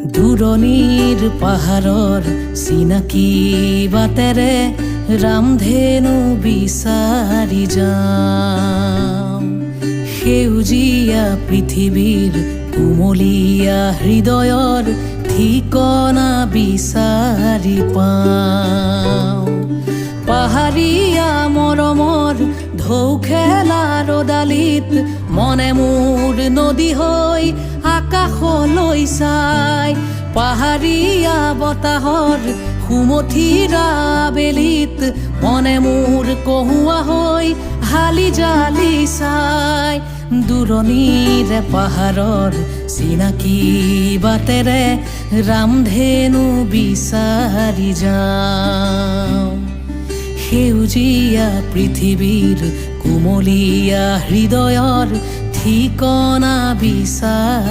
দূৰণিৰ পাহাৰৰ চিনাকি বাটেৰে ৰামধেনু বিচাৰি যাওঁ। সেউজীয়া পৃথিৱীৰ কুমলীয়া হৃদয়ৰ ঠিকনা বিচাৰি পাওঁ। পাহাৰীয়া মৰমৰ ঢৌ খেলা ৰদালিত মনে মোৰ নদী হৈ আকাশলৈ চাই। পাহাৰীয়া বতাহৰ সুমথিৰা বেলিত মনে মোৰ কহুৱা হৈ হালি জালি চাই। দূৰণিৰে পাহাৰৰ চিনাকি বাটেৰে ৰামধেনু বিচাৰি যাওঁ। সেউজীয়া পৃথিৱীৰ কুমলীয়া হৃদয়ৰ ঠিকনা বিচাৰি